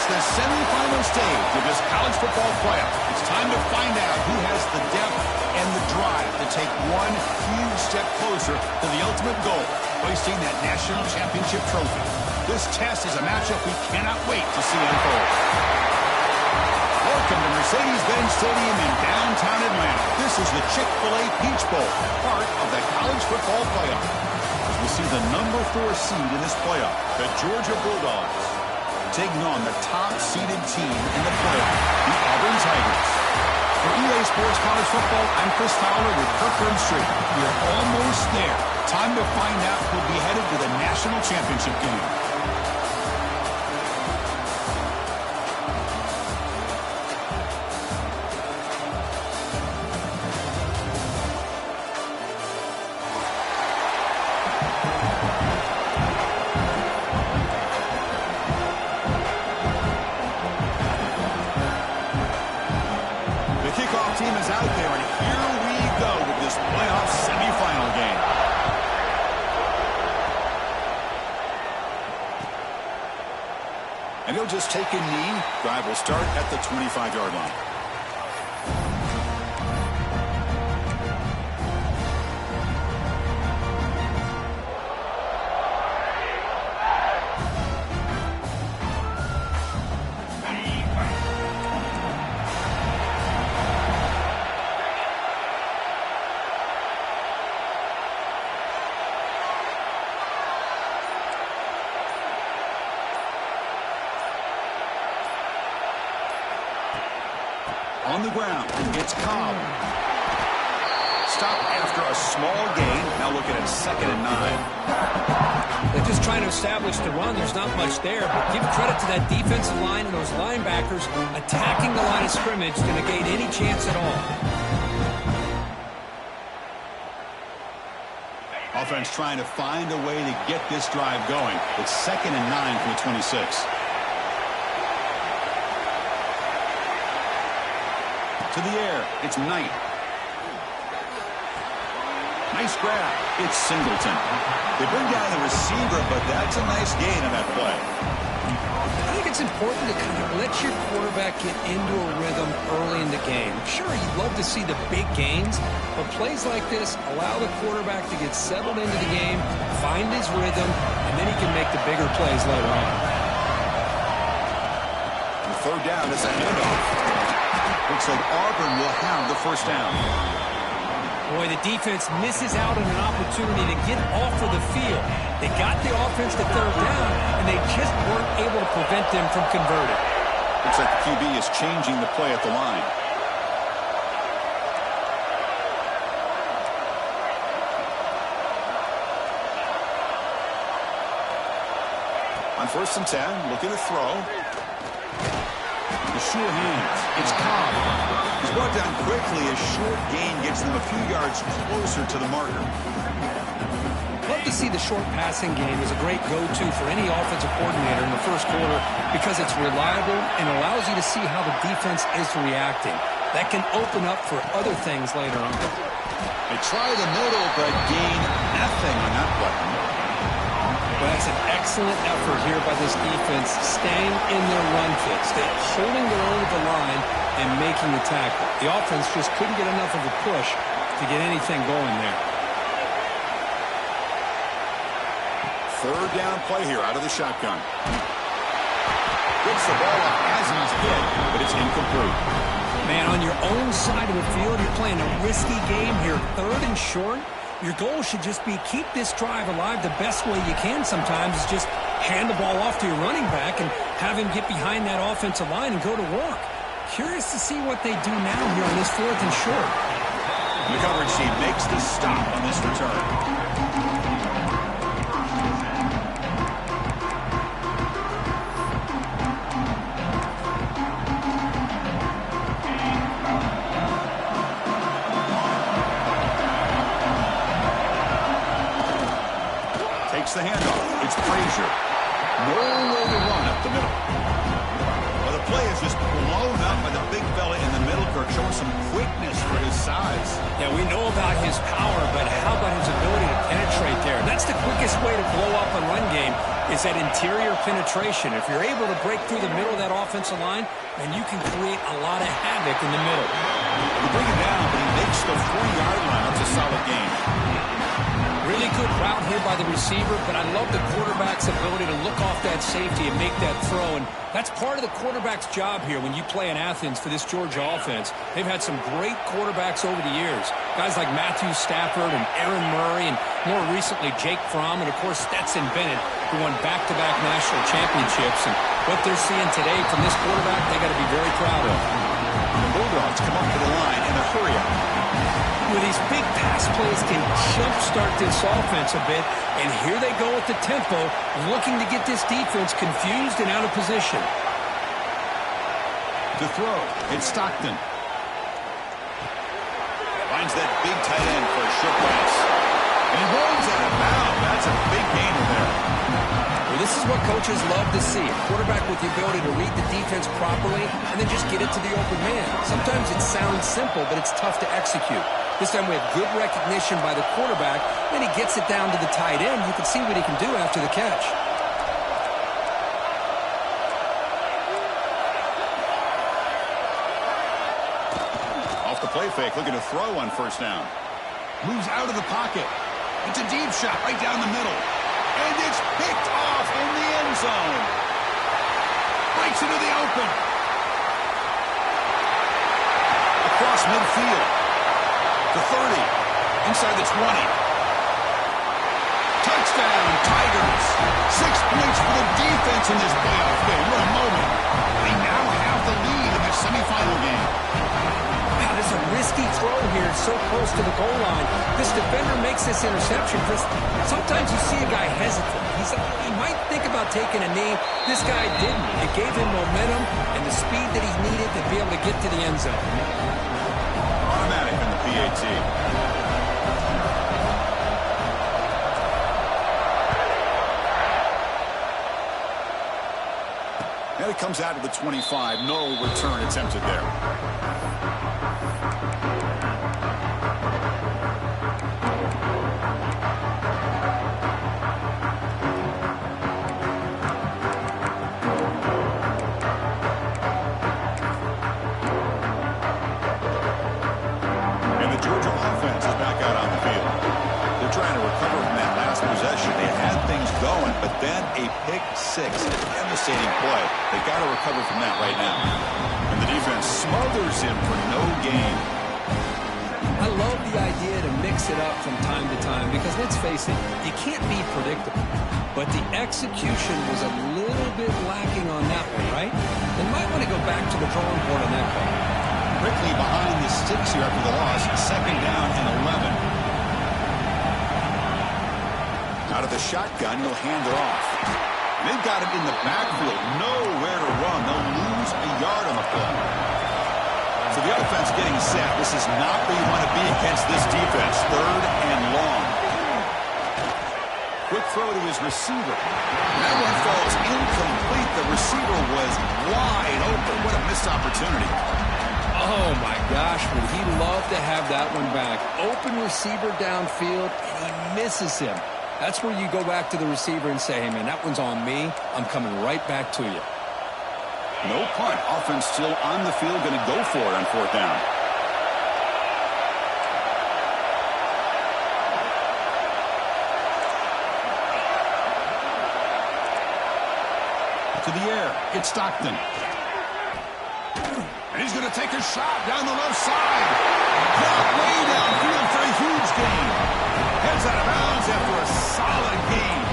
the semifinal stage of this college football playoff. It's time to find out who has the depth and the drive to take one huge step closer to the ultimate goal, hoisting that national championship trophy. This test is a matchup we cannot wait to see unfold. Welcome to Mercedes-Benz Stadium in downtown Atlanta. This is the Chick-fil-A Peach Bowl, part of the college football playoff. As we see the number 4 seed in this playoff, the Georgia Bulldogs, taking on the top-seeded team in the playoff, the Auburn Tigers. For EA Sports College Football, I'm Chris Fowler with Kirkland Street. We are almost there. Time to find out who'll be headed to the national championship game. Team is out there, and here we go with this playoff semifinal game. And he'll just take a knee. Drive will start at the 25-yard line. On the ground, it's Cobb. Stop after a small gain. Now looking at 2nd and 9. They're just trying to establish the run. There's not much there, but give credit to that defensive line and those linebackers attacking the line of scrimmage to negate any chance at all. Offense trying to find a way to get this drive going. It's 2nd and 9 from the 26. To the air, it's Knight. Nice grab. It's Singleton. They bring down the receiver, but that's a nice gain on that play. I think it's important to kind of let your quarterback get into a rhythm early in the game. Sure, you'd love to see the big gains, but plays like this allow the quarterback to get settled into the game, find his rhythm, and then he can make the bigger plays later on. And 3rd down is a handoff. Looks like Auburn will have the 1st down. Boy, the defense misses out on an opportunity to get off of the field. They got the offense to 3rd down, and they just weren't able to prevent them from converting. Looks like the QB is changing the play at the line. On 1st and 10, look at the throw. The sure hands. It's Cobb. He's brought down quickly. A short gain gets them a few yards closer to the marker. Love to see the short passing game as a great go-to for any offensive coordinator in the 1st quarter because it's reliable and allows you to see how the defense is reacting. That can open up for other things later on. They try the middle, but gain nothing on that play. Well, that's an excellent effort here by this defense, staying in their run fix. They're holding their own at the line and making the tackle. The offense just couldn't get enough of a push to get anything going there. 3rd down play here out of the shotgun. Gets the ball up as he's hit, but it's incomplete. Man, on your own side of the field, you're playing a risky game here. 3rd and short. Your goal should just be keep this drive alive the best way you can sometimes is just hand the ball off to your running back and have him get behind that offensive line and go to work. Curious to see what they do now here on this 4th and short. The coverage team makes the stop on this return. The handoff. It's Frazier. No way to run up the middle. Well, the play is just blown up by the big fella in the middle, Kirk, showing some quickness for his size. Yeah, we know about his power, but how about his ability to penetrate there? That's the quickest way to blow up a run game. is that interior penetration. If you're able to break through the middle of that offensive line, then you can create a lot of havoc in the middle. You bring it down, but he makes the 40-yard line. That's a solid game. Really good route here by the receiver, but I love the quarterback's ability to look off that safety and make that throw. And that's part of the quarterback's job here when you play in Athens for this Georgia offense. They've had some great quarterbacks over the years. Guys like Matthew Stafford and Aaron Murray, and more recently Jake Fromm, and of course Stetson Bennett, who won back-to-back national championships. And what they're seeing today from this quarterback, they got to be very proud of. The Bulldogs come up to the line in a hurry-up. With these big pass plays can jumpstart this offense a bit, and here they go with the tempo, looking to get this defense confused and out of position. To throw, it's Stockton. Finds that big tight end for a short pass. And he rolls out of bounds. That's a big gainer there. Well, this is what coaches love to see. A quarterback with the ability to read the defense properly and then just get it to the open man. Sometimes it sounds simple, but it's tough to execute. This time we have good recognition by the quarterback, and he gets it down to the tight end. You can see what he can do after the catch. Off the play fake, looking to throw on first down. Moves out of the pocket. It's a deep shot right down the middle. And it's picked off in the end zone. Breaks into the open. Across midfield. The 30. Inside the 20. Touchdown, Tigers. 6 points for the defense in this playoff game. What a moment. They now have the lead in the semifinal game. Wow, this is a risky throw here, so close to the goal line. This defender makes this interception because sometimes you see a guy hesitant. He might think about taking a knee. This guy didn't. It gave him momentum and the speed that he needed to be able to get to the end zone. Automatic in the PAT. And it comes out to the 25. No return attempted there. But then a pick six, a devastating play. They got to recover from that right now. And the defense smothers him for no gain. I love the idea to mix it up from time to time because let's face it, you can't be predictable. But the execution was a little bit lacking on that one, right? They might want to go back to the drawing board on that call. Quickly behind the sticks here after the loss. Second down and 11. Out of the shotgun, he'll hand it off. They've got him in the backfield. Nowhere to run. They'll lose a yard on the play. So the offense getting set. This is not where you want to be against this defense. Third and long. Quick throw to his receiver. That one falls incomplete. The receiver was wide open. What a missed opportunity. Oh, my gosh, would he love to have that one back. Open receiver downfield, and he misses him. That's where you go back to the receiver and say, hey, man, that one's on me. I'm coming right back to you. No punt. Offense still on the field, going to go for it on fourth down. To the air. It's Stockton. And he's going to take a shot down the left side. Caught way downfield for a huge gain. Heads out of bounds after a solid game.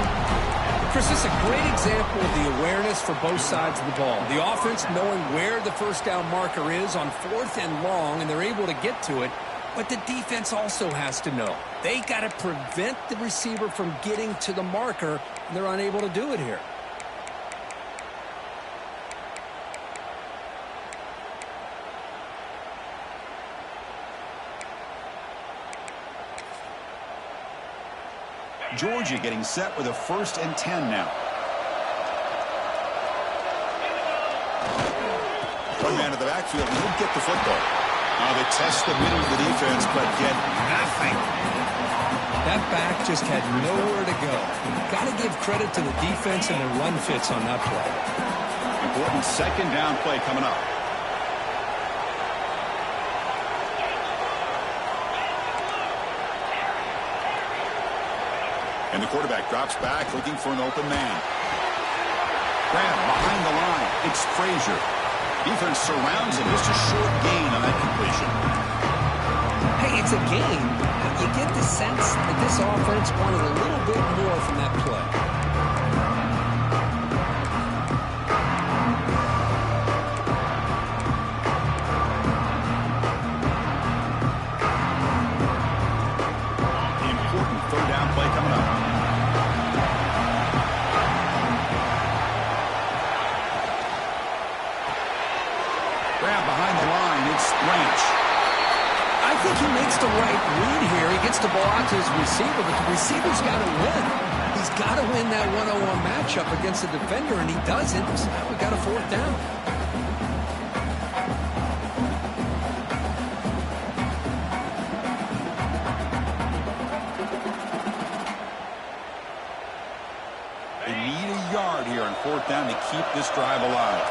Chris, this is a great example of the awareness for both sides of the ball. The offense knowing where the first down marker is on fourth and long, and they're able to get to it. But the defense also has to know. They got to prevent the receiver from getting to the marker, and they're unable to do it here. Georgia getting set with a 1st and 10 now. One man to the backfield, and he'll get the football. Now they test the middle of the defense, but get nothing. That back just had nowhere to go. Got to give credit to the defense and the run fits on that play. Important second down play coming up. And the quarterback drops back looking for an open man. Grab behind the line. It's Frazier. Defense surrounds him. Just a short gain on that completion. Hey, it's a game. You get the sense that this offense wanted a little bit more from that play. Important third down play coming up. Grab behind the line. It's Branch. I think he makes the right read here. He gets the ball out to his receiver, but the receiver's got to win. He's got to win that one-on-one matchup against the defender, and he doesn't. So now we got a fourth down. They need a yard here on fourth down to keep this drive alive.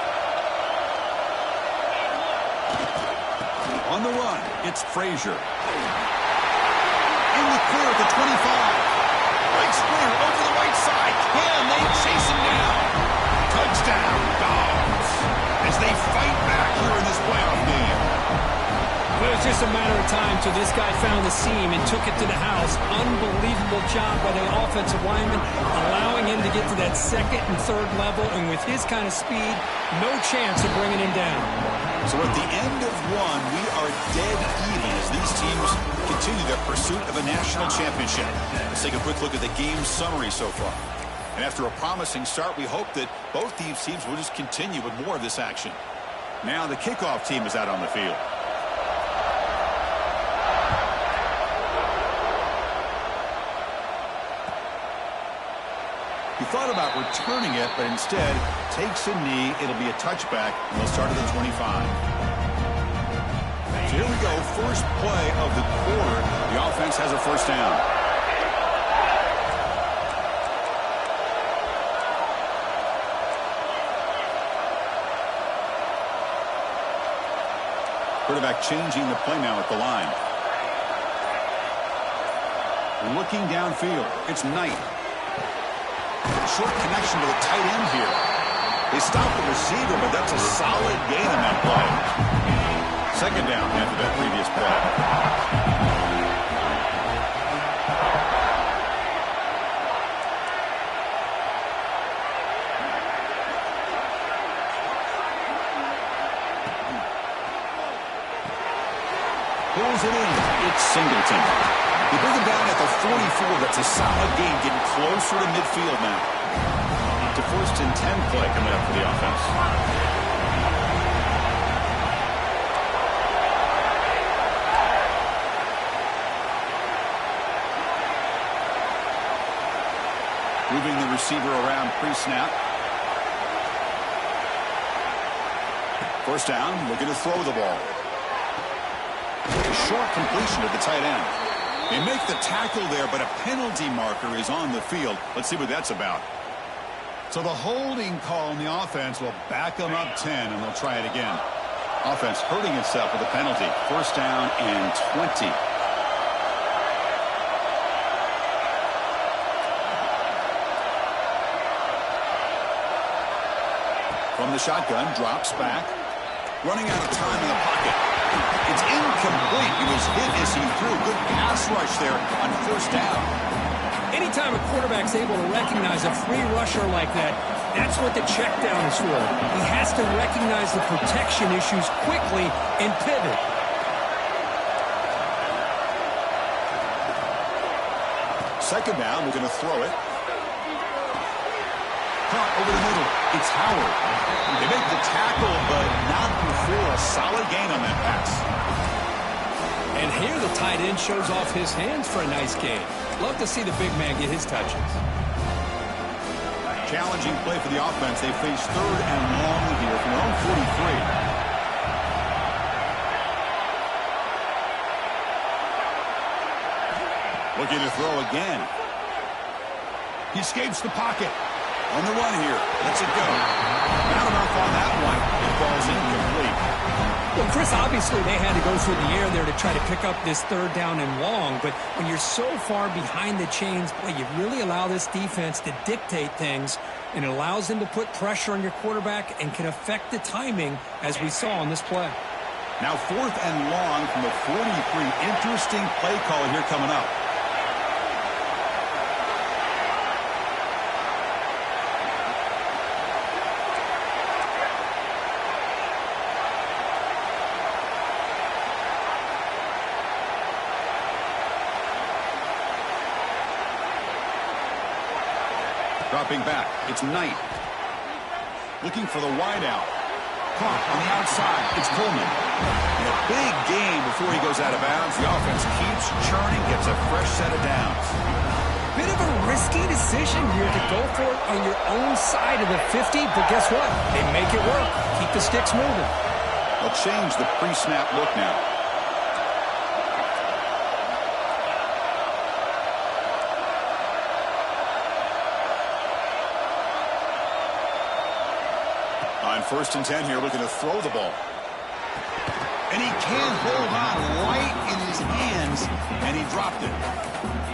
On the run, it's Frazier. In the clear at the 25. Breaks clear over the right side. Can they chase him down? Touchdown, Dogs. As they fight back here in this playoff game. It was just a matter of time till this guy found the seam and took it to the house. Unbelievable job by the offensive lineman, allowing him to get to that second and third level, and with his kind of speed, no chance of bringing him down. So at the end of one, we are dead even as these teams continue their pursuit of a national championship. Let's take a quick look at the game summary so far. And after a promising start, we hope that both these teams will just continue with more of this action. Now the kickoff team is out on the field. He thought about returning it, but instead takes a knee. It'll be a touchback, and they'll start at the 25. So here we go, first play of the quarter. The offense has a first down. Quarterback changing the play now at the line. Looking downfield, it's Knight. Short connection to the tight end here. They stop the receiver, but that's a solid gain on that play. Second down after that previous play. Pulls it in. It's Singleton. They bring him down at the 44. That's a solid gain, getting closer to midfield now. To first and 10 play coming up for the offense. Moving the receiver around pre-snap. First down, looking to throw the ball. A short completion to the tight end. They make the tackle there, but a penalty marker is on the field. Let's see what that's about. So the holding call on the offense will back them up 10, and they'll try it again. Offense hurting itself with a penalty. First down and 20. From the shotgun, drops back. Running out of time in the pocket. It's incomplete. He was hit as he threw. Good pass rush there on first down. Anytime a quarterback's able to recognize a free rusher like that, that's what the check down is for. He has to recognize the protection issues quickly and pivot. Second down, we're going to throw it. Caught over the middle. It's Howard. They make the tackle, but not before a solid gain on that pass. And here the tight end shows off his hands for a nice gain. Love to see the big man get his touches. Challenging play for the offense. They face third and long here from their own 43. Looking to throw again. He escapes the pocket. On the run here. Lets it go. Not enough on that one. It falls incomplete. Well, Chris, obviously they had to go through the air there to try to pick up this third down and long, but when you're so far behind the chains, boy, you really allow this defense to dictate things, and it allows them to put pressure on your quarterback and can affect the timing, as we saw on this play. Now 4th and long from the 43. Interesting play call here coming up. Dropping back, it's Knight. Looking for the wideout. Caught on the outside, it's Coleman. And a big gain before he goes out of bounds. The offense keeps churning, gets a fresh set of downs. Bit of a risky decision here to go for it on your own side of the 50, but guess what? They make it work. Keep the sticks moving. They'll change the pre-snap look now. On 1st and 10 here, looking to throw the ball. And he can't hold on right in his hands, and he dropped it.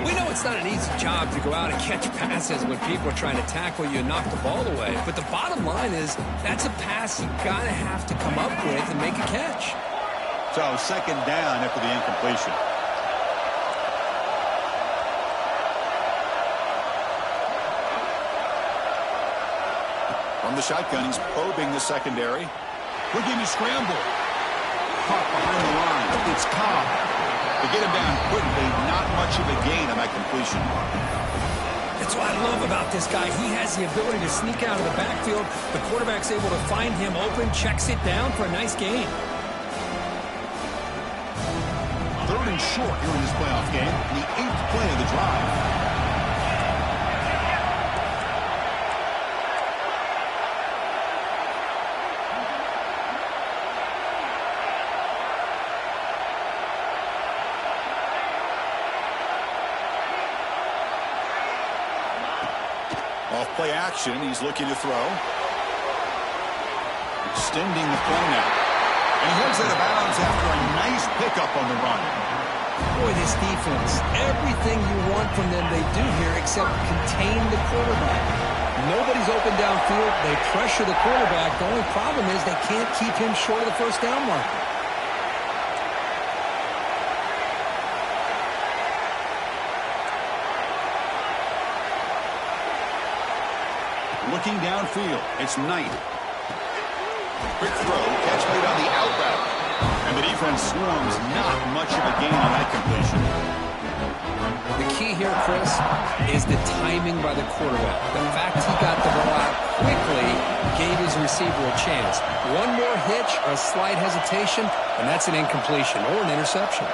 We know it's not an easy job to go out and catch passes when people are trying to tackle you and knock the ball away. But the bottom line is that's a pass you got to have to come up with and make a catch. So 2nd down after the incompletion. From the shotgun, he's probing the secondary. Looking to scramble. Caught behind the line. It's Cobb. They get him down quickly. Not much of a gain on that completion. That's what I love about this guy. He has the ability to sneak out of the backfield. The quarterback's able to find him open, checks it down for a nice gain. 3rd and short here in this playoff game. The 8th play of the drive. Off-play action, he's looking to throw. Extending the play now. And he heads out of bounds after a nice pickup on the run. Boy, this defense, everything you want from them they do here except contain the quarterback. Nobody's open downfield. They pressure the quarterback. The only problem is they can't keep him short of the 1st down marker. Looking downfield, it's Knight. Quick throw, catch made on the out route. And the defense swarms, not much of a gain on that completion. The key here, Chris, is the timing by the quarterback. The fact he got the ball out quickly gave his receiver a chance. One more hitch or a slight hesitation, and that's an incompletion or an interception.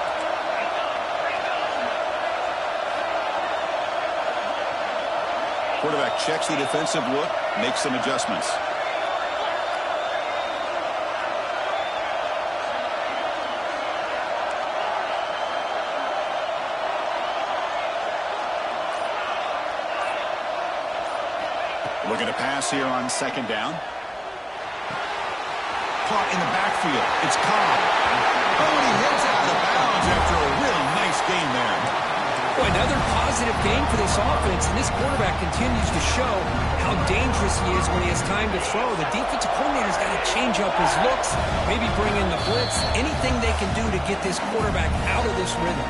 Quarterback checks the defensive look, makes some adjustments. Looking to pass here on 2nd down. Caught in the backfield. It's Cobb. Oh, and he heads out of bounds after a real nice gain there. Boy, another positive game for this offense, and this quarterback continues to show how dangerous he is when he has time to throw. The defensive coordinator's got to change up his looks, maybe bring in the blitz, anything they can do to get this quarterback out of this rhythm.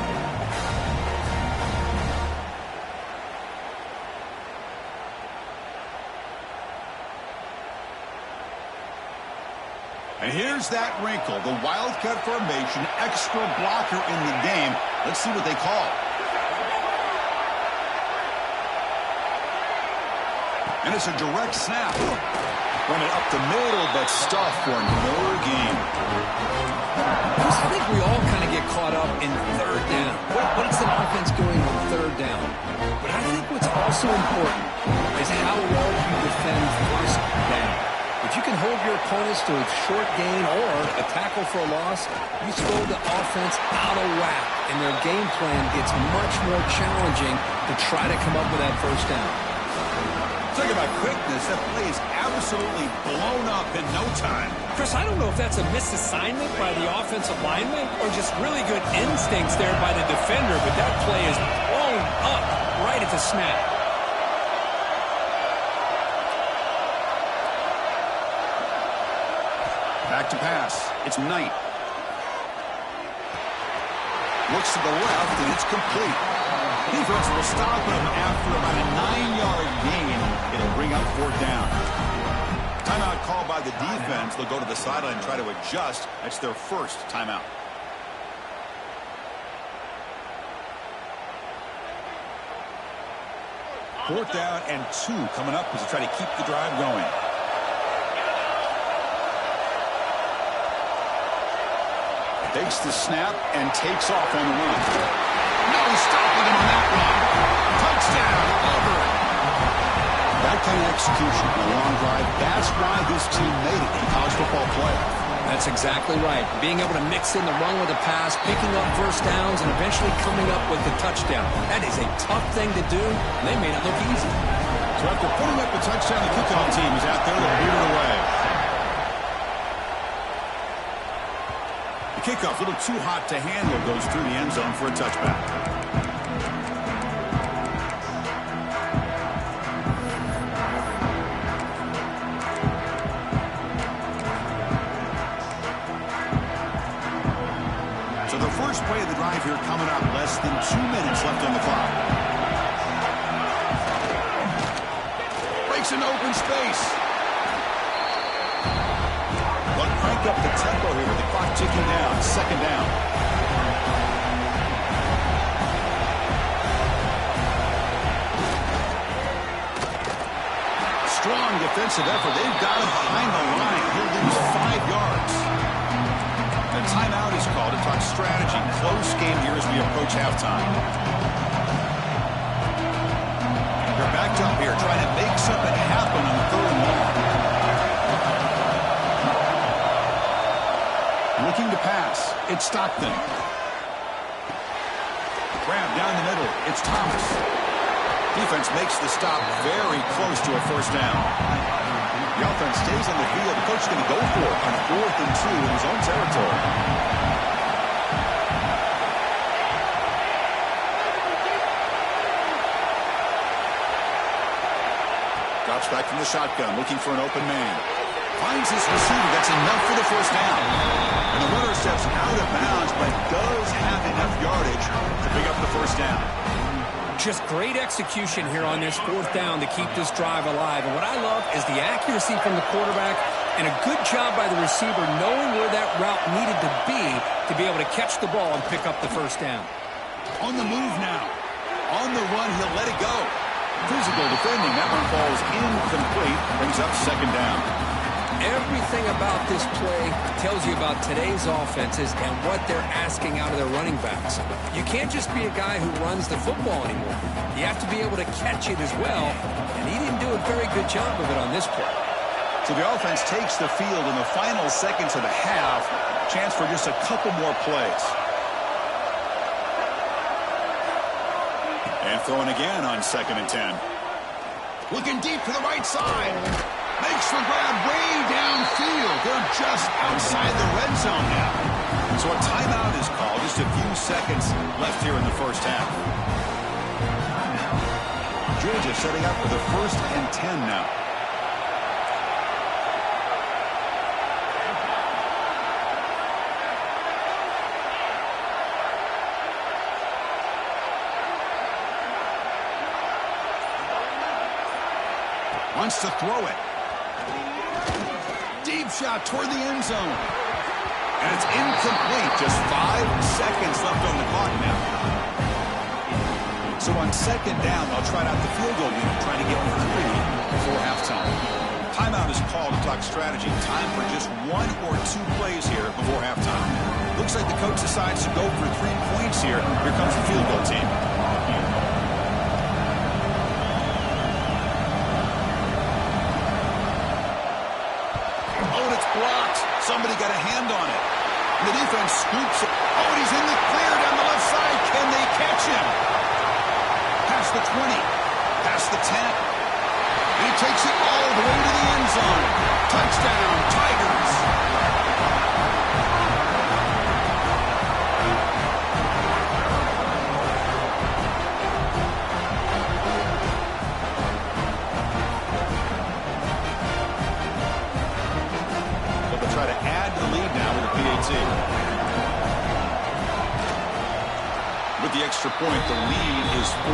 And here's that wrinkle, the wildcat formation, extra blocker in the game. Let's see what they call. And it's a direct snap. Run it up the middle, but stuffed for no gain. Chris, I think we all kind of get caught up in 3rd down. What is the offense doing on 3rd down? But I think what's also important is how well you defend 1st down. If you can hold your opponents to a short gain or a tackle for a loss, you throw the offense out of whack, and their game plan gets much more challenging to try to come up with that first down. Talk about quickness. That play is absolutely blown up in no time. Chris, I don't know if that's a misassignment by the offensive lineman or just really good instincts there by the defender, but that play is blown up right at the snap. Back to pass. It's Knight. Looks to the left, and it's complete. Defense will stop him after about a 9-yard gain. It'll bring up 4th down. Timeout called by the defense. They'll go to the sideline and try to adjust. That's their first timeout. Fourth down and 2 coming up as they try to keep the drive going. Takes the snap and takes off on the run. No stopping him on that run. Touchdown, Auburn. That kind of execution on a long drive, that's why this team made it in college football playoff. That's exactly right. Being able to mix in the run with the pass, picking up first downs, and eventually coming up with the touchdown. That is a tough thing to do, and they made it look easy. So after putting up the touchdown, the kickoff team is out there to boot it away. The kickoff, a little too hot to handle, goes through the end zone for a touchback. So the first play of the drive here coming up, less than 2 minutes left on the clock. Breaks into open space. But crank up the tempo here with the clock ticking down. 2nd down. Strong defensive effort. They've got him behind the line. He'll lose 5 yards. The timeout is called to talk strategy. Close game here as we approach halftime. They're backed up here trying to make something happen on 3rd and long. Looking to pass. It's Stockton. Grab down the middle. It's Thomas. Defense makes the stop very close to a first down. The offense stays on the field. The coach is going to go for it on 4th and 2 in his own territory. Drops back from the shotgun, looking for an open man. Finds his receiver. That's enough for the first down. And the runner steps out of bounds, but does have enough yardage to pick up the first down. Just great execution here on this 4th down to keep this drive alive. And what I love is the accuracy from the quarterback and a good job by the receiver knowing where that route needed to be able to catch the ball and pick up the first down. On the move now. On the run, he'll let it go. Physical defending. That one falls incomplete. Brings up 2nd down. Everything about this play tells you about today's offenses and what they're asking out of their running backs. You can't just be a guy who runs the football anymore. You have to be able to catch it as well, and he didn't do a very good job of it on this play. So the offense takes the field in the final seconds of the half. Chance for just a couple more plays. And throwing again on 2nd and 10. Looking deep to the right side. Makes the grab way downfield. They're just outside the red zone now. So a timeout is called. Just a few seconds left here in the first half. Georgia setting up for the 1st and 10 now. Wants to throw it. Deep shot toward the end zone. And it's incomplete. Just 5 seconds left on the clock now. So on 2nd down, they'll try out the field goal unit, trying to get 3 before halftime. Timeout is called to talk strategy. Time for just 1 or 2 plays here before halftime. Looks like the coach decides to go for 3 points here. Here comes the field goal team. defense scoops it. Oh, and he's in the clear down the left side. Can they catch him? Past the 20. Past the 10. He takes it all the way to the end zone. Touchdown, Tigers. Try to add to the lead now with a PAT. With the extra point, the lead is 14.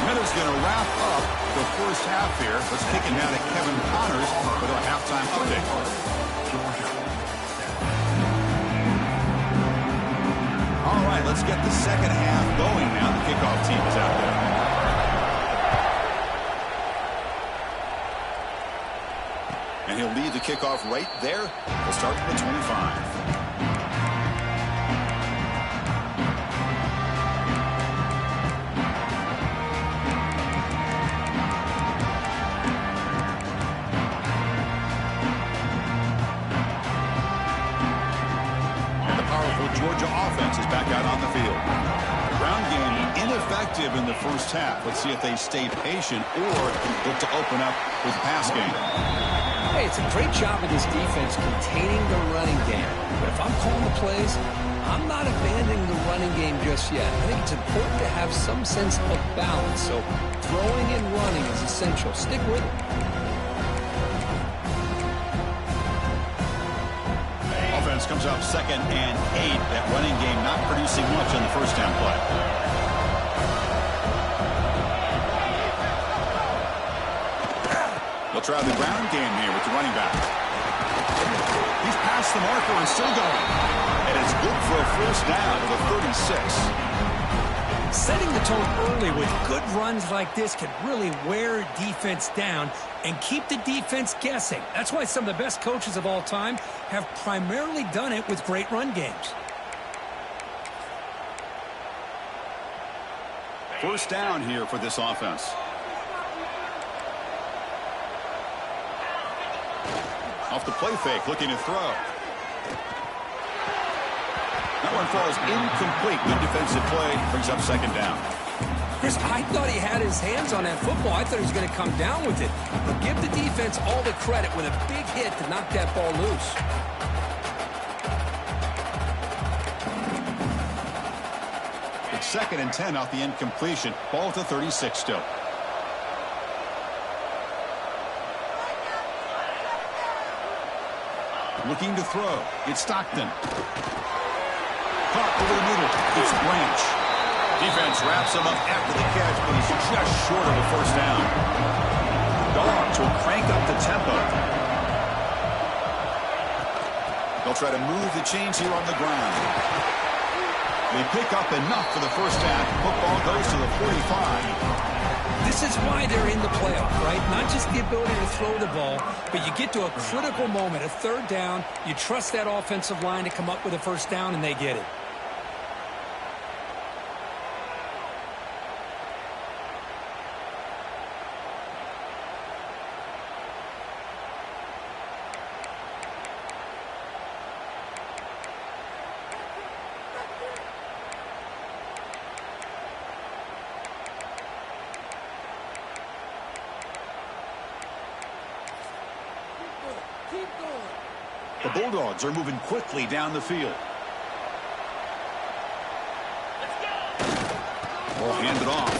Meadows going to wrap up the first half here. Let's kick it down to Kevin Connors with our halftime update. All right, let's get the second half going now. The kickoff team is out there. And he'll lead the kickoff right there. We'll start at the 25. And the powerful Georgia offense is back out on the field. Ground game ineffective in the first half. Let's see if they stay patient or look to open up with the pass game. Hey, it's a great job of this defense containing the running game. But if I'm calling the plays, I'm not abandoning the running game just yet. I think it's important to have some sense of balance. So throwing and running is essential. Stick with it. Offense comes up 2nd and 8. That running game not producing much on the first down play. They'll try the ground game here with the running back. He's past the marker and still going. And it's good for a first down to the 36. Setting the tone early with good runs like this can really wear defense down and keep the defense guessing. That's why some of the best coaches of all time have primarily done it with great run games. First down here for this offense. Off the play fake, looking to throw. That one falls incomplete. Good defensive play. Brings up 2nd down. Chris, I thought he had his hands on that football. I thought he was going to come down with it. But give the defense all the credit with a big hit to knock that ball loose. It's 2nd and 10 off the incompletion. Ball at the 36 still. Looking to throw. It's Stockton. Caught over the middle. It's Branch. Defense wraps him up after the catch, but he's just short of a first down. Dogs will crank up the tempo. They'll try to move the chains here on the ground. They pick up enough for the first down. Football goes to the 45. This is why they're in the playoff, right? Not just the ability to throw the ball, but you get to a critical moment, a 3rd down. You trust that offensive line to come up with a first down, and they get it. The Bulldogs are moving quickly down the field. Ball handed off.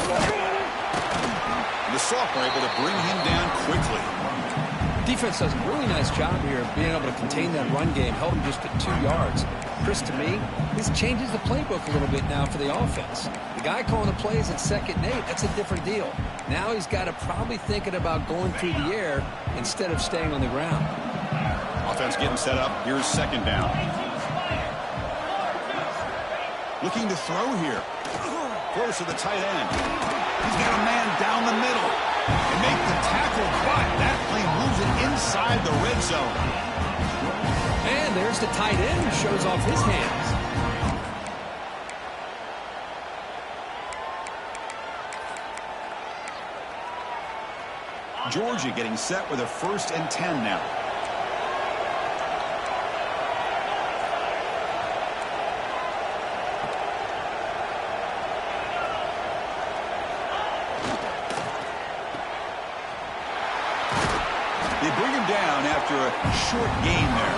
The sophomore able to bring him down quickly. Defense does a really nice job here of being able to contain that run game, held him just at 2 yards. Chris, to me, this changes the playbook a little bit now for the offense. The guy calling the plays at 2nd and 8, that's a different deal. Now he's got to probably thinking about going through the air instead of staying on the ground. Offense getting set up. Here's 2nd down. Looking to throw here. Close to the tight end. He's got a man down the middle. And make the tackle, but that play moves it inside the red zone. And there's the tight end who shows off his hands. Georgia getting set with a 1st and 10 now. after a short gain there.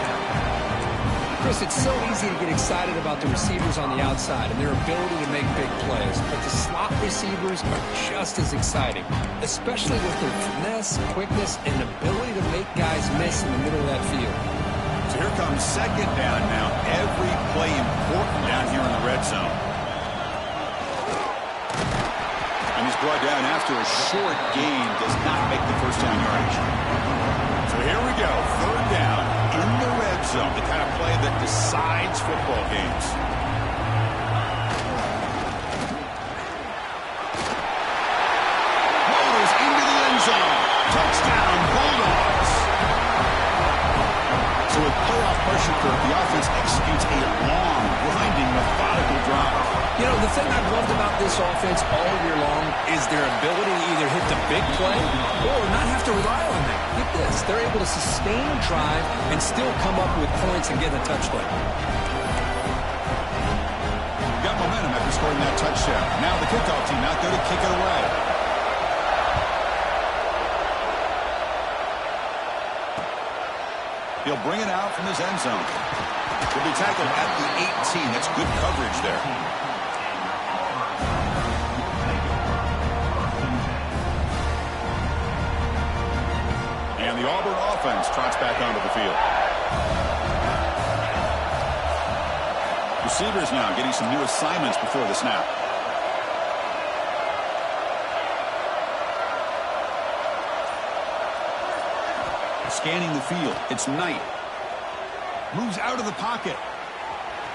Chris, it's so easy to get excited about the receivers on the outside and their ability to make big plays, but the slot receivers are just as exciting, especially with their finesse, quickness, and ability to make guys miss in the middle of that field. So here comes second down now. Every play important down here in the red zone. And he's brought down after a short gain. Does not make the first down yardage. So here we go. Third down in the red zone. The kind of play that decides football games. Rolls into the end zone. Touchdown, Bulldogs. So with playoff pressure, the offense executes a long, grinding, methodical drive. You know, the thing I've loved about this offense all year long is their ability to either hit the big play or not have to rely on that. Get this. They're able to sustain a drive and still come up with points and get a touchdown. Got momentum after scoring that touchdown. Now the kickoff team out there to kick it away. He'll bring it out from his end zone. He'll be tackled at the 18. That's good coverage there. And the Auburn offense trots back onto the field. Receivers now getting some new assignments before the snap. Scanning the field. It's Knight. Moves out of the pocket.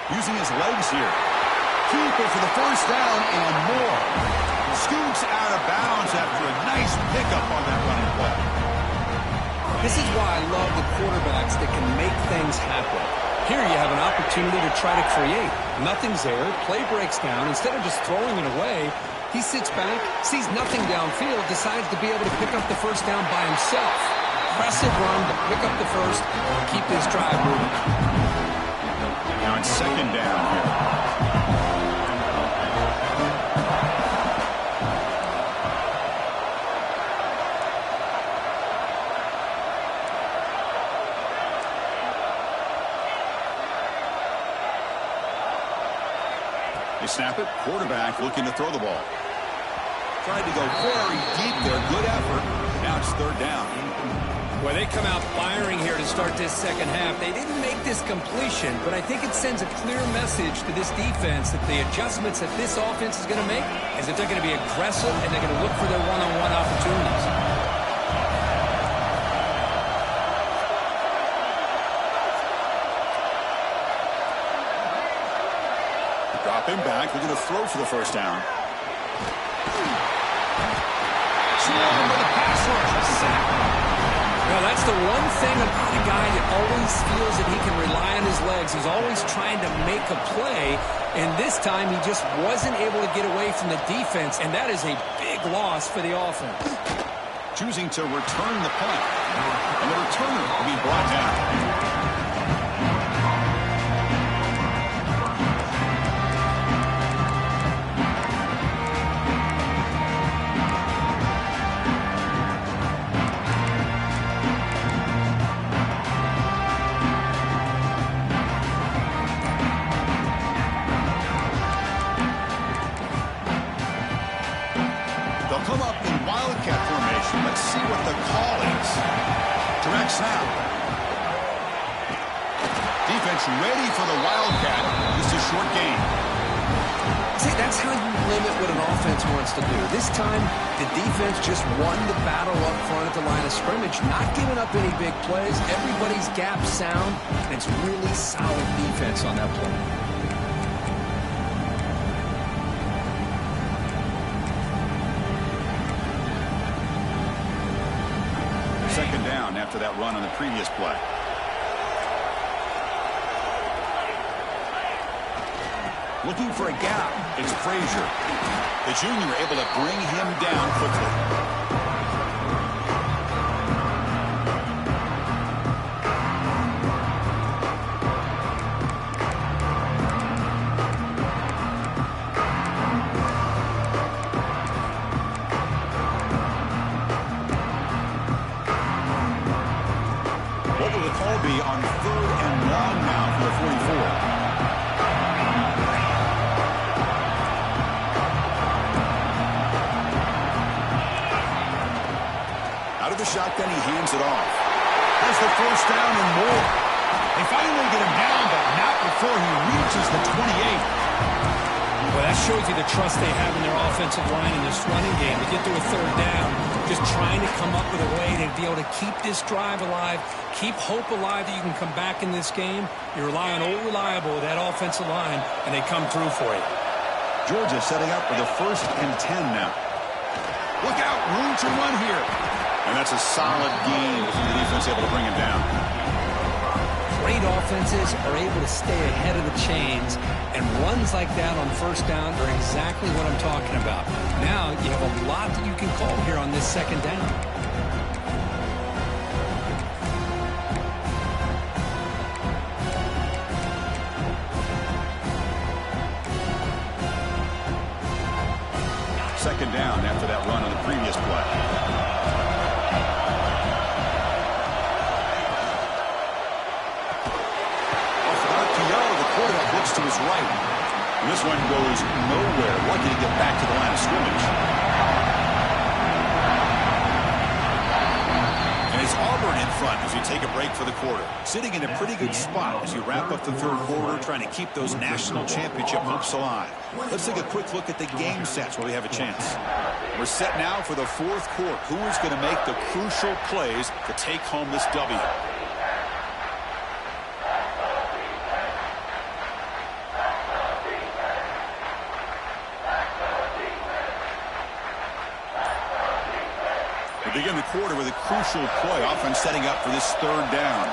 Using his legs here. Keeper for the first down and more. Scoots out of bounds after a nice pickup on that running play. This is why I love the quarterbacks that can make things happen. Here you have an opportunity to try to create. Nothing's there. Play breaks down. Instead of just throwing it away, he sits back, sees nothing downfield, decides to be able to pick up the first down by himself. Impressive run to pick up the first and keep this drive moving. Now it's second down here. They snap it. Quarterback looking to throw the ball. Tried to go very deep there. Good effort. Now it's third down. Well, they come out firing here to start this second half. They didn't make this completion, but I think it sends a clear message to this defense that the adjustments that this offense is going to make is that they're going to be aggressive and they're going to look for their one-on-one opportunities. Dropping back, looking to throw for the first down. Swarmed by the pass rush, a sack. Well, that's the one thing about a guy that always feels that he can rely on his legs. He's always trying to make a play, and this time he just wasn't able to get away from the defense, and that is a big loss for the offense. Choosing to return the punt, and the returner will be brought down. Come up in Wildcat formation. Let's see what the call is. Direct snap. Defense ready for the Wildcat. Just a short gain. See, that's how you limit what an offense wants to do. This time, the defense just won the battle up front at the line of scrimmage, not giving up any big plays. Everybody's gap sound, and it's really solid defense on that play. Second down after that run on the previous play. Looking for a gap. It's Frazier. The junior able to bring him down quickly. shotgun, he hands it off. Has the first down and more. They finally get him down, but not before he reaches the 28. Well, that shows you the trust they have in their offensive line in this running game. To get to a third down, just trying to come up with a way to be able to keep this drive alive, keep hope alive that you can come back in this game. You rely on old reliable with that offensive line, and they come through for you. Georgia setting up for the 1st and 10 now. Look out, room to run here. And that's a solid gain with the defense able to bring him down. Great offenses are able to stay ahead of the chains, and runs like that on first down are exactly what I'm talking about. Now you have a lot that you can call here on this second down. Second down after that run on the previous play. To his right. And this one goes nowhere. Lucky to get back to the line of scrimmage. And it's Auburn in front as we take a break for the quarter. Sitting in a pretty good spot as you wrap up the third quarter, trying to keep those national championship hopes alive. Let's take a quick look at the game stats where we have a chance. We're set now for the fourth quarter. Who is going to make the crucial plays to take home this W? Begin the quarter with a crucial play. Offense setting up for this third down.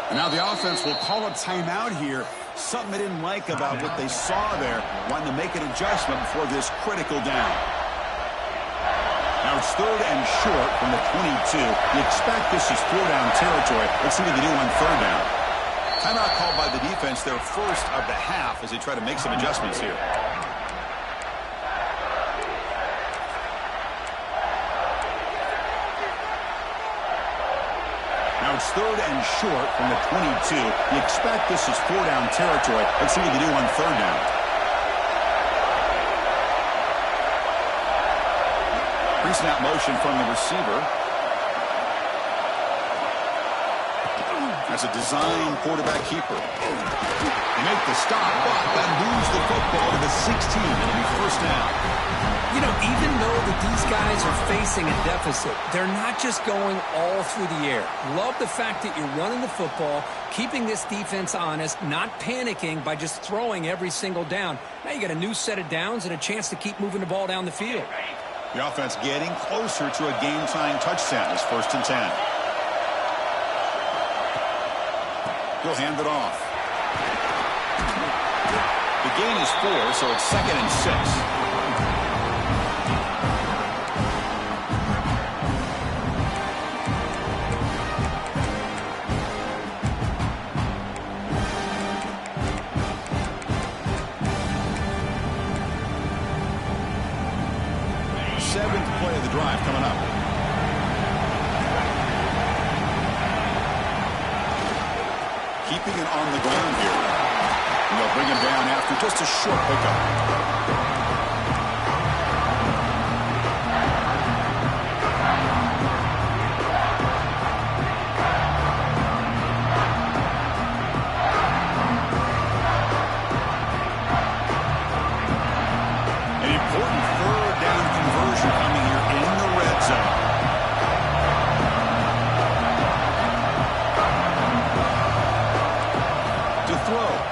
And now the offense will call a timeout here. Something they didn't like about what they saw there. Wanting to make an adjustment before this critical down. Now it's third and short from the 22. You expect this is 4-down territory. Let's see what they do on third down. Timeout called by the defense, their first of the half as they try to make some adjustments here. It's third and short from the 22. You expect this is 4-down territory. Let's see what they do on third down. Pre-snap motion from the receiver. That's a design quarterback keeper. They make the stop, but that moves the football to the 16. It'll be first down. You know, even though that these guys are facing a deficit, they're not just going all through the air. Love the fact that you're running the football, keeping this defense honest, not panicking by just throwing every single down. Now you got a new set of downs and a chance to keep moving the ball down the field. The offense getting closer to a game-tying touchdown. It's 1st and 10. He'll hand it off. The gain is 4, so it's 2nd and 6. Seventh play of the drive coming up. Keeping it on the ground here. And they'll bring him down after just a short pickup.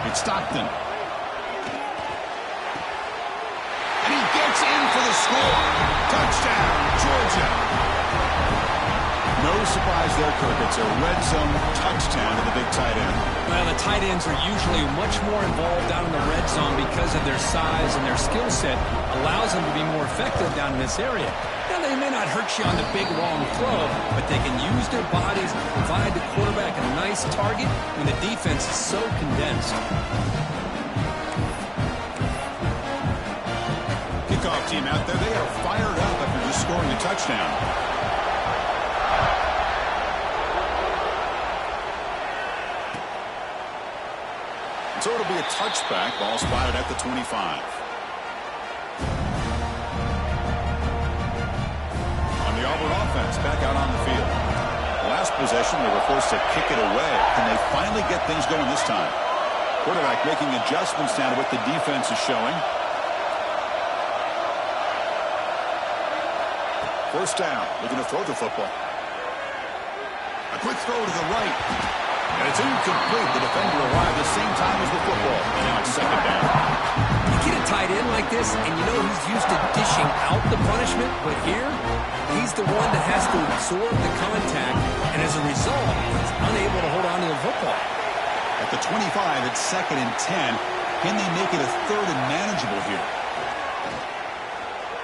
It's Stockton. And he gets in for the score. Touchdown, Georgia. No surprise there, Kirk. It's a red zone touchdown to the big tight end. Well, the tight ends are usually much more involved down in the red zone because of their size and their skill set allows them to be more effective down in this area. Now, they may not hurt you on the big, long throw, but they can use their bodies to provide the quarterback a nice target when the defense is so condensed. Kickoff team out there, they are fired up after just scoring a touchdown. So it'll be a touchback. Ball spotted at the 25. offense back out on the field. Last possession, they were forced to kick it away. Can they finally get things going this time? Quarterback making adjustments now to what the defense is showing. First down, looking to throw the football. A quick throw to the right. And it's incomplete. The defender arrived the same time as the football. And now it's second down. You get a tight end like this, and you know he's used to dishing out the punishment, but here, he's the one that has to absorb the contact, and as a result, he's unable to hold on to the football. At the 25, it's 2nd and 10. Can they make it a 3rd and manageable here?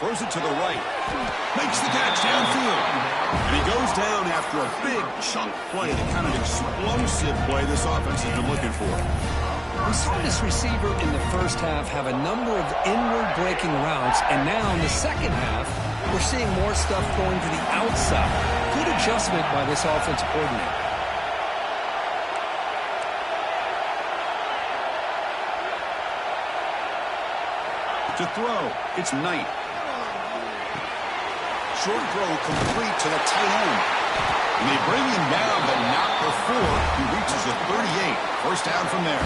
Throws it to the right. Makes the catch downfield. And he goes down after a big chunk play, the kind of explosive play this offense has been looking for. We saw this receiver in the first half have a number of inward breaking routes, and now in the second half, we're seeing more stuff going to the outside. Good adjustment by this offensive coordinator. To throw, it's Knight. Short throw complete to the tight end. And they bring him down, but not before he reaches the 38. First down from there.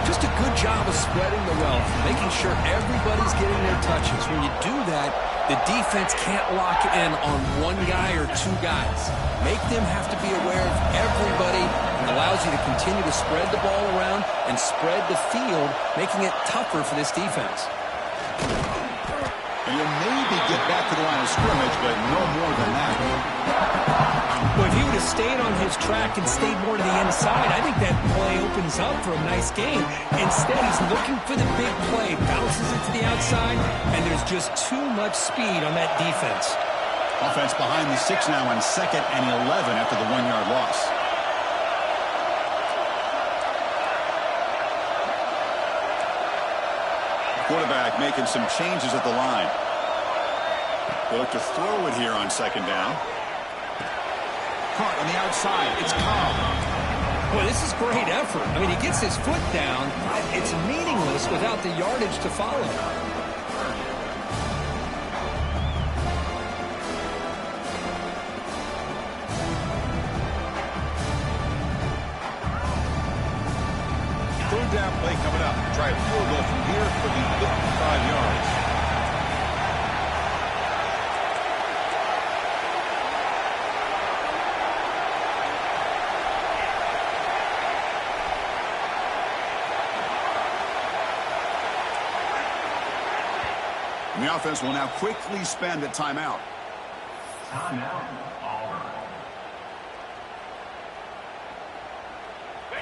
Just a good job of spreading the wealth, making sure everybody's getting their touches. When you do that, the defense can't lock in on one guy or two guys. Make them have to be aware of everybody. It allows you to continue to spread the ball around and spread the field, making it tougher for this defense. And you'll maybe get back to the line of scrimmage, but no more than that. Well, if he would have stayed on his track and stayed more to the inside, I think that play opens up for a nice game. Instead, he's looking for the big play, bounces it to the outside, and there's just too much speed on that defense. Offense behind the 6 now on 2nd and 11 after the 1-yard loss. Quarterback making some changes at the line. They look to throw it here on 2nd down. Caught on the outside. It's Cobb. Well, this is great effort. I mean, he gets his foot down. It's meaningless without the yardage to follow. Third down play coming up. Try a field goal from here for the 55 yards. And the offense will now quickly spend a timeout. Timeout, Auburn.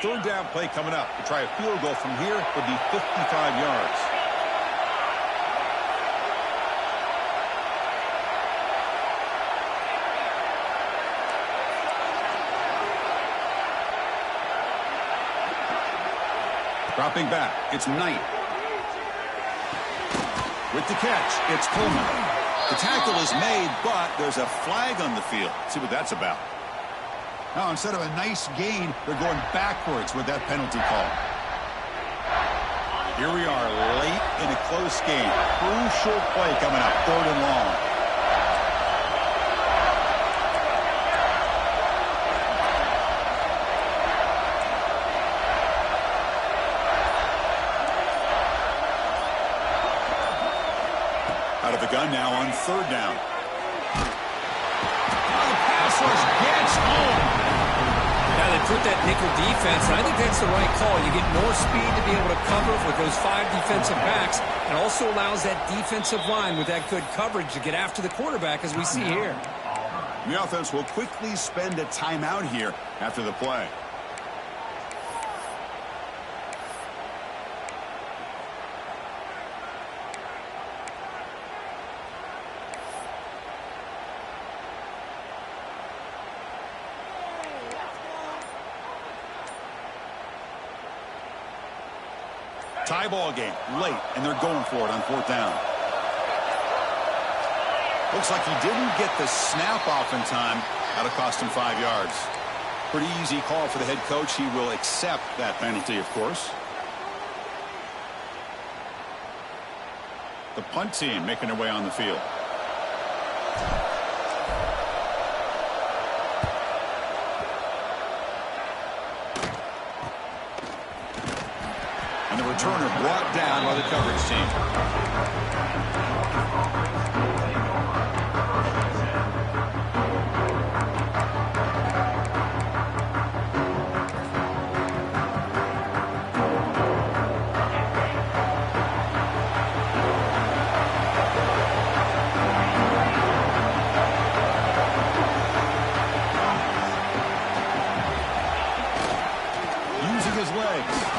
Third down play coming up to try a field goal from here for the 55 yards. Dropping back, it's Knight. With the catch, it's Coleman. The tackle is made, but there's a flag on the field. Let's see what that's about. Now, instead of a nice gain, they're going backwards with that penalty call. Here we are, late in a close game. Crucial play coming up, 3rd and long. Out of the gun now on 3rd down. Oh, the pass rush gets home. Now they put that nickel defense, and I think that's the right call. You get more speed to be able to cover with those 5 defensive backs, and also allows that defensive line with that good coverage to get after the quarterback, as we see here. The offense will quickly spend a timeout here after the play. Tie ball game, late, and they're going for it on 4th down. Looks like he didn't get the snap off in time. That'll cost him 5 yards. Pretty easy call for the head coach. He will accept that penalty, of course. The punt team making their way on the field. returner brought down by the coverage team.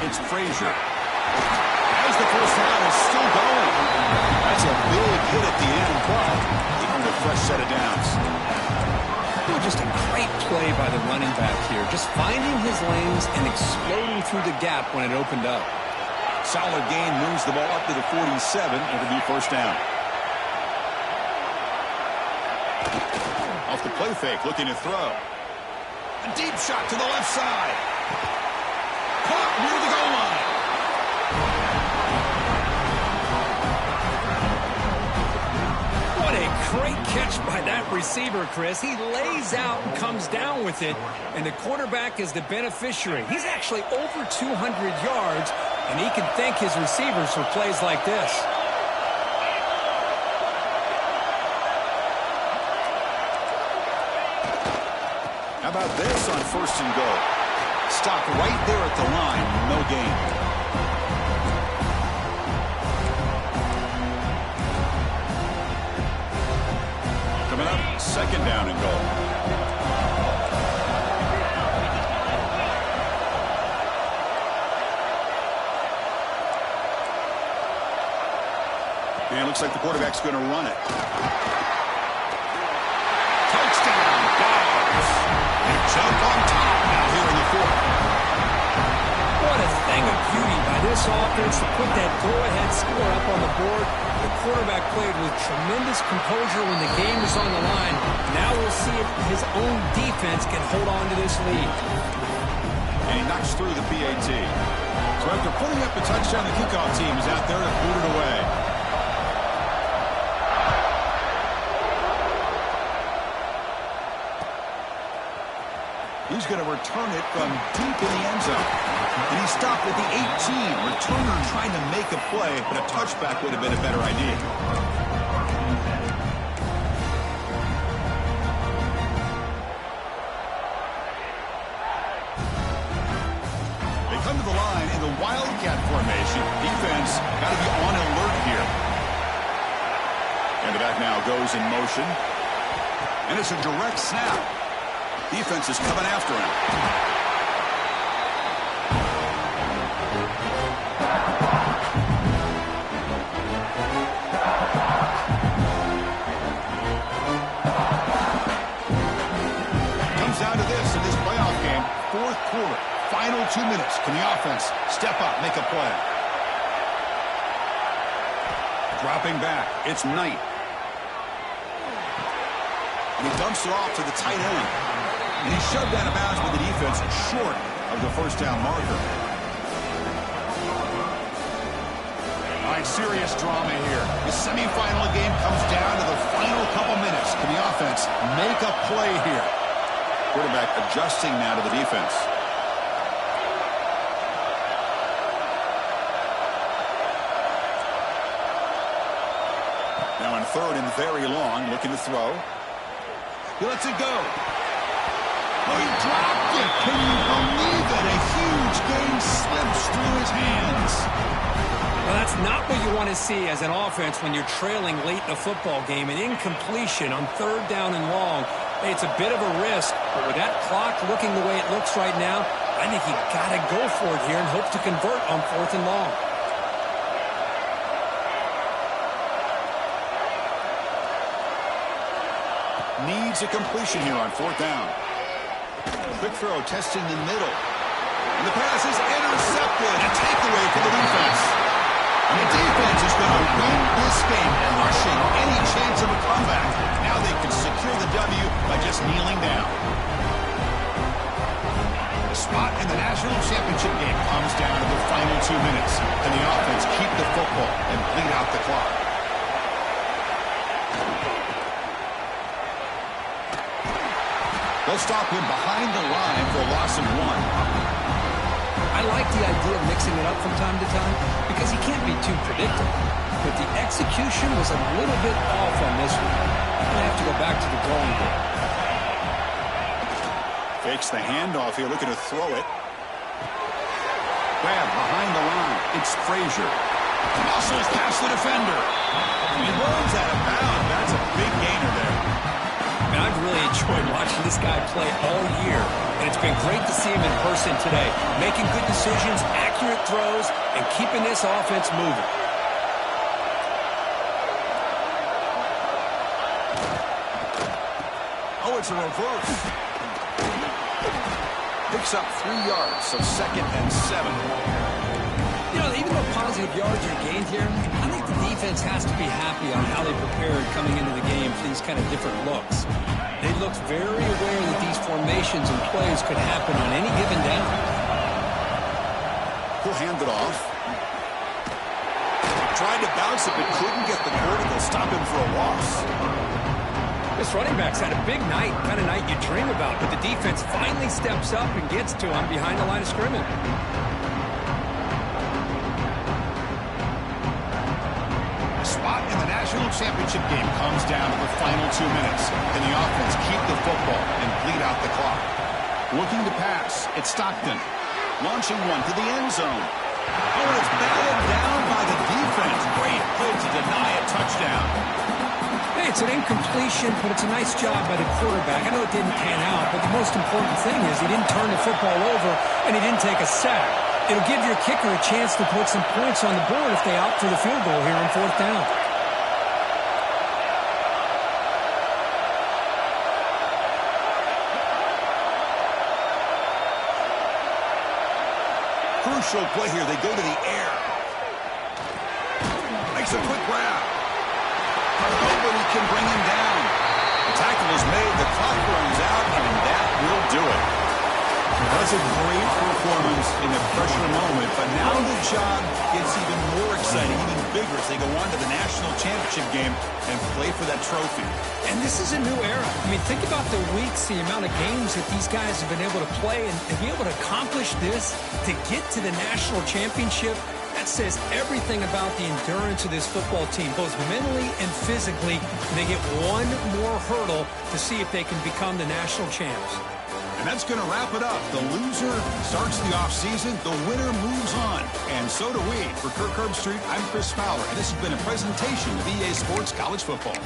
It's Frazier. As the first down is still going. That's a big hit at the end, but he earned a fresh set of downs. Just a great play by the running back here. Just finding his lanes and exploding through the gap when it opened up. Solid gain, moves the ball up to the 47. It'll be first down. Off the play fake, looking to throw. A deep shot to the left side. Caught near the goal line. What a great catch by that receiver, Chris. He lays out and comes down with it, and the quarterback is the beneficiary. He's actually over 200 yards, and he can thank his receivers for plays like this. How about this on first and goal? Stopped right there at the line, no gain. Coming up, second down and goal. And it looks like the quarterback's going to run it. Touchdown, Dobbs. And jump on top now here in the fourth. What a thing of beauty by this offense to put that go-ahead score up on the board. The quarterback played with tremendous composure when the game was on the line. Now we'll see if his own defense can hold on to this lead. And he knocks through the PAT. So after putting up a touchdown, the kickoff team is out there to boot it away. He's going to return it from deep in the end zone. And he stopped at the 18. Returner trying to make a play, but a touchback would have been a better idea. They come to the line in the Wildcat formation. Defense got to be on alert here. And the back now goes in motion. And it's a direct snap. Defense is coming after him. Comes down to this in this playoff game. Fourth quarter, final 2 minutes. Can the offense step up, make a play? Dropping back, it's Knight. And he dumps it off to the tight end. And he's shoved out of bounds with the defense short of the first down marker. All right, serious drama here. The semifinal game comes down to the final couple minutes. Can the offense make a play here? Quarterback adjusting now to the defense. Now on third and very long, looking to throw. He lets it go. Oh, he dropped it. Can you believe it? A huge game slips through his hands. Well, that's not what you want to see as an offense when you're trailing late in a football game. An incompletion on third down and long. Hey, it's a bit of a risk, but with that clock looking the way it looks right now, I think you got to go for it here and hope to convert on fourth and long. Needs a completion here on fourth down. Quick throw, testing the middle. And the pass is intercepted. A takeaway for the defense. And the defense is going to win this game, crushing any chance of a comeback. Now they can secure the W by just kneeling down. The spot in the national championship game comes down to the final 2 minutes. Can the offense keep the football and bleed out the clock? They'll stop him behind the line for a loss of 1. I I like the idea of mixing it up from time to time because he can't be too predictable. But the execution was a little bit off on this one. I have to go back to the drawing board. Fakes the handoff here, looking to throw it. Grab behind the line. It's Frazier. Muscles past the defender. He runs out of bounds. That's a big gainer there. And I've really enjoyed watching this guy play all year. And it's been great to see him in person today. Making good decisions, accurate throws, and keeping this offense moving. Oh, it's a reverse. Picks up 3 yards, so 2nd and 7. You know, even though positive yards are gained here, I think the defense has to be happy on how they prepared coming into the game for these kind of different looks. They looked very aware that these formations and plays could happen on any given down. He'll hand it off. Tried to bounce it, but couldn't get the vertical. Stop him for a loss. This running back's had a big night, kind of night you dream about, but the defense finally steps up and gets to him behind the line of scrimmage. A spot in the national championship game comes down to the final 2 minutes. Can the offense keep the football and bleed out the clock? Looking to pass, it's Stockton. Launching one to the end zone. Oh, and it's batted down by the defense. Great play to deny a touchdown. Hey, it's an incompletion, but it's a nice job by the quarterback. I know it didn't pan out, but the most important thing is he didn't turn the football over and he didn't take a sack. It'll give your kicker a chance to put some points on the board if they opt for the field goal here on 4th down. Crucial play here. They go to the air. Makes a quick grab. Nobody can bring him down. The tackle is made. The clock runs out, and that will do it. That's a great performance in a pressure moment, but now the job gets even more exciting, even bigger as they go on to the national championship game and play for that trophy. And this is a new era. I mean, think about the weeks, the amount of games that these guys have been able to play, and to be able to accomplish this, to get to the national championship, that says everything about the endurance of this football team, both mentally and physically. They get one more hurdle to see if they can become the national champs. And that's going to wrap it up. The loser starts the offseason. The winner moves on. And so do we. For Kirk Herbstreit, I'm Chris Fowler. And this has been a presentation of EA Sports College Football.